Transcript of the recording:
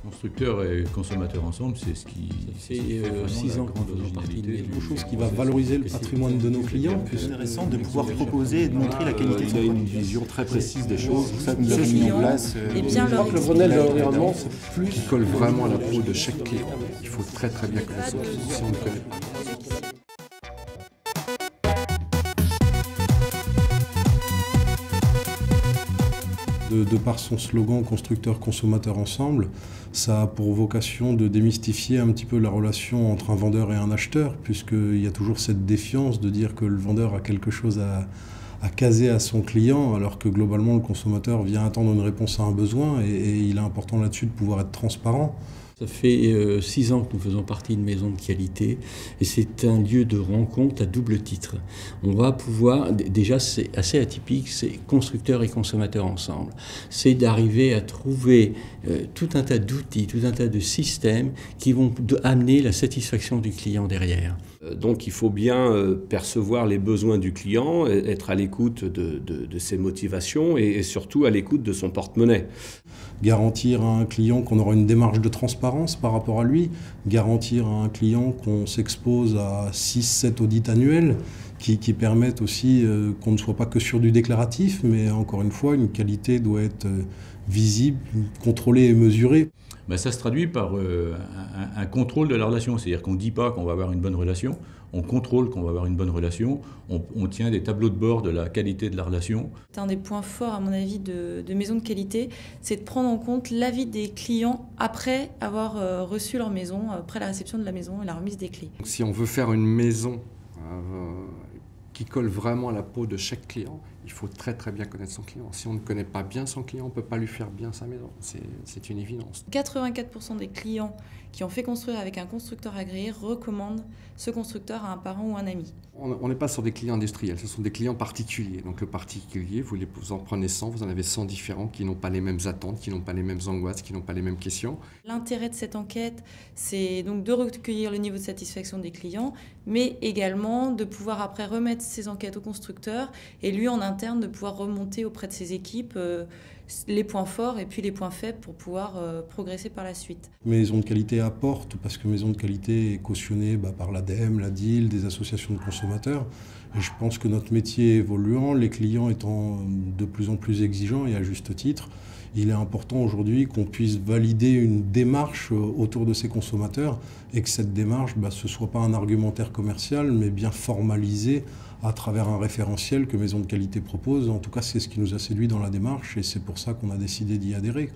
Constructeurs et consommateurs ensemble, c'est ce qui fait 6 ans que nous faisons partie de quelque chose qui va valoriser le patrimoine de nos clients. C'est intéressant de pouvoir proposer et de montrer la qualité de son Il a produit. une vision très précise des choses. Ça nous a mis en place. Et bien Je crois leur que le Grenelle de l'environnement, c'est plus Qui colle vraiment à la peau de chaque client. Il faut très très bien connaître son client si on ne connaît pas. De par son slogan constructeur-consommateur ensemble, ça a pour vocation de démystifier un petit peu la relation entre un vendeur et un acheteur, puisqu'il y a toujours cette défiance de dire que le vendeur a quelque chose à caser à son client, alors que globalement le consommateur vient attendre une réponse à un besoin et il est important là-dessus de pouvoir être transparent. Ça fait 6 ans que nous faisons partie de Maison de Qualité et c'est un lieu de rencontre à double titre. On va pouvoir, déjà c'est assez atypique, c'est constructeurs et consommateurs ensemble. C'est d'arriver à trouver tout un tas d'outils, tout un tas de systèmes qui vont amener la satisfaction du client derrière. Donc il faut bien percevoir les besoins du client, être à l'écoute de ses motivations et surtout à l'écoute de son porte-monnaie. Garantir à un client qu'on aura une démarche de transparence par rapport à lui, garantir à un client qu'on s'expose à 6-7 audits annuels qui permettent aussi qu'on ne soit pas que sur du déclaratif, mais encore une fois, une qualité doit être visible, contrôlée et mesurée. Ben, ça se traduit par un contrôle de la relation. C'est-à-dire qu'on ne dit pas qu'on va avoir une bonne relation, on contrôle qu'on va avoir une bonne relation, on tient des tableaux de bord de la qualité de la relation. Un des points forts, à mon avis, de Maison de Qualité, c'est de prendre en compte l'avis des clients après avoir reçu leur maison, après la réception de la maison et la remise des clés. Si on veut faire une maison qui colle vraiment à la peau de chaque client, il faut très très bien connaître son client. Si on ne connaît pas bien son client, on ne peut pas lui faire bien sa maison. C'est une évidence. 84% des clients qui ont fait construire avec un constructeur agréé recommandent ce constructeur à un parent ou un ami. On n'est pas sur des clients industriels, ce sont des clients particuliers. Donc le particulier, vous en prenez 100, vous en avez 100 différents qui n'ont pas les mêmes attentes, qui n'ont pas les mêmes angoisses, qui n'ont pas les mêmes questions. L'intérêt de cette enquête, c'est donc de recueillir le niveau de satisfaction des clients, mais également de pouvoir après remettre ces enquêtes au constructeur et lui en interne de pouvoir remonter auprès de ses équipes les points forts et puis les points faibles pour pouvoir progresser par la suite. Maison de Qualité apporte, parce que Maison de Qualité est cautionnée par l'ADEME, la DIL, des associations de consommateurs. Et je pense que notre métier évoluant, les clients étant de plus en plus exigeants et à juste titre, il est important aujourd'hui qu'on puisse valider une démarche autour de ces consommateurs et que cette démarche, ce ne soit pas un argumentaire commercial, mais bien formalisé à travers un référentiel que Maison de Qualité propose. En tout cas, c'est ce qui nous a séduit dans la démarche et c'est pour ça qu'on a décidé d'y adhérer.